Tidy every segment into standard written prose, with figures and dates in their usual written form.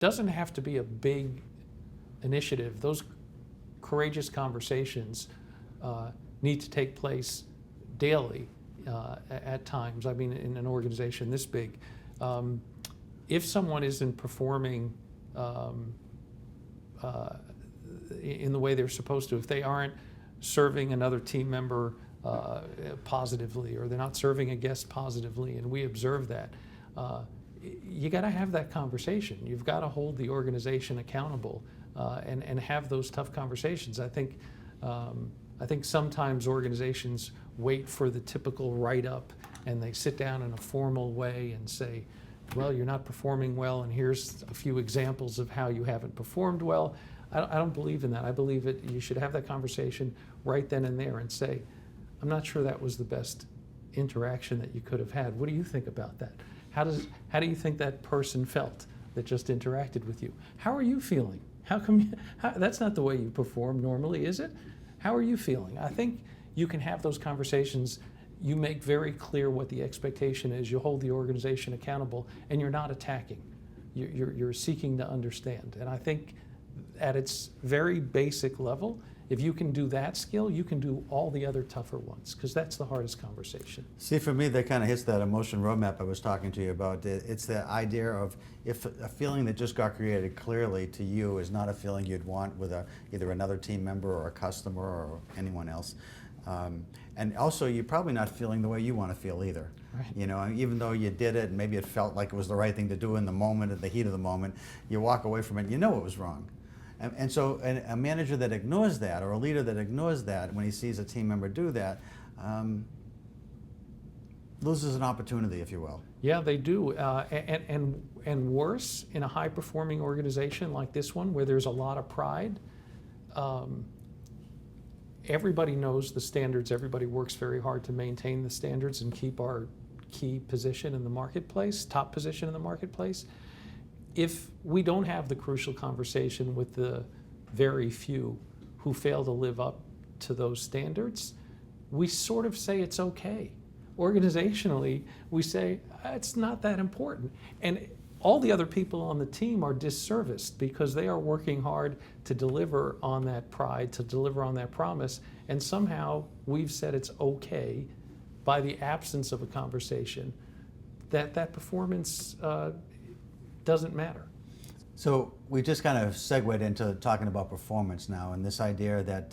doesn't have to be a big initiative. Those courageous conversations need to take place daily at times. I mean, in an organization this big. If someone isn't performing in the way they're supposed to, if they aren't serving another team member positively, or they're not serving a guest positively, and we observe that, you got to have that conversation. You've got to hold the organization accountable and have those tough conversations. I think sometimes organizations wait for the typical write-up, and they sit down in a formal way and say, well, you're not performing well, and here's a few examples of how you haven't performed well. I don't believe in that. I believe that you should have that conversation right then and there and say, I'm not sure that was the best interaction that you could have had. What do you think about that? How do you think that person felt that just interacted with you? How are you feeling? That's not the way you perform normally, is it? How are you feeling? I think you can have those conversations. You make very clear what the expectation is. You hold the organization accountable, and you're not attacking. You're seeking to understand. And I think at its very basic level, if you can do that skill, you can do all the other tougher ones, because that's the hardest conversation. See, for me, that kind of hits that emotion roadmap I was talking to you about. It's the idea of if a feeling that just got created clearly to you is not a feeling you'd want with either another team member or a customer or anyone else. And also, you're probably not feeling the way you want to feel either. Right. You know, even though you did it and maybe it felt like it was the right thing to do in the moment, at the heat of the moment, you walk away from it and you know it was wrong. And so a manager that ignores that, or a leader that ignores that when he sees a team member do that, loses an opportunity, if you will. Yeah, they do. And worse, in a high-performing organization like this one, where there's a lot of pride, everybody knows the standards. Everybody works very hard to maintain the standards and keep our key position in the marketplace, top position in the marketplace. If we don't have the crucial conversation with the very few who fail to live up to those standards, we sort of say it's okay. Organizationally, we say it's not that important. And all the other people on the team are disserviced because they are working hard to deliver on that pride, to deliver on that promise, and somehow we've said it's okay by the absence of a conversation that performance doesn't matter. So we just kind of segued into talking about performance now, and this idea that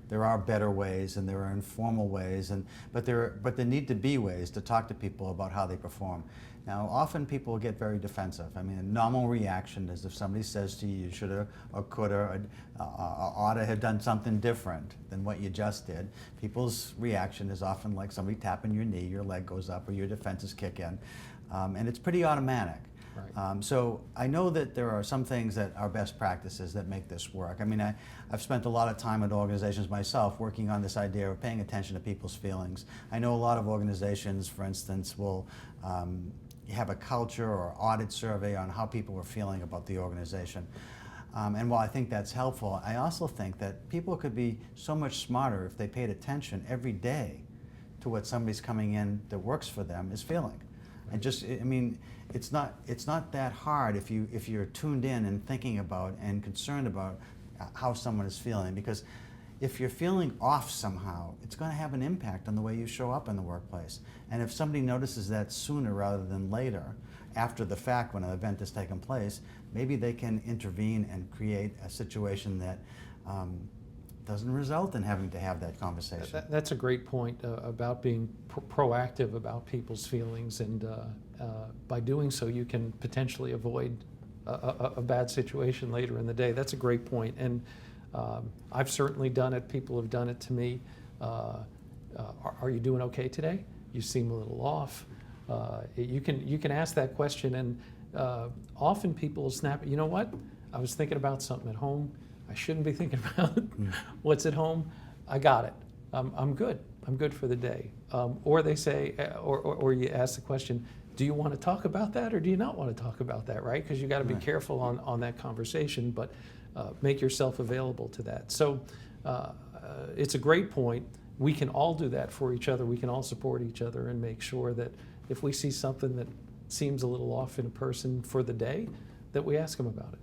there are better ways and there are informal ways, but there need to be ways to talk to people about how they perform. Now, often people get very defensive. I mean, a normal reaction is if somebody says to you, you should have or could have or ought to have done something different than what you just did. People's reaction is often like somebody tapping your knee, your leg goes up, or your defenses kick in, and it's pretty automatic. Right. So I know that there are some things that are best practices that make this work. I mean, I've spent a lot of time at organizations myself working on this idea of paying attention to people's feelings. I know a lot of organizations, for instance, will have a culture or audit survey on how people are feeling about the organization. And while I think that's helpful, I also think that people could be so much smarter if they paid attention every day to what somebody's coming in that works for them is feeling. And just, I mean, it's not that hard if you're tuned in and thinking about and concerned about how someone is feeling, because if you're feeling off somehow, it's going to have an impact on the way you show up in the workplace. And if somebody notices that sooner rather than later, after the fact when an event has taken place, maybe they can intervene and create a situation that doesn't result in having to have that conversation. That's a great point about being proactive about people's feelings, and by doing so you can potentially avoid a bad situation later in the day. That's a great point, and I've certainly done it. People have done it to me. Are you doing okay today? You seem a little off. You can ask that question, and often people snap, you know what? I was thinking about something at home. I shouldn't be thinking about what's at home. I got it. I'm good. I'm good for the day. Or they say, or you ask the question, do you want to talk about that or do you not want to talk about that, right? Because you got to be careful on that conversation, but make yourself available to that. So it's a great point. We can all do that for each other. We can all support each other and make sure that if we see something that seems a little off in a person for the day, that we ask them about it.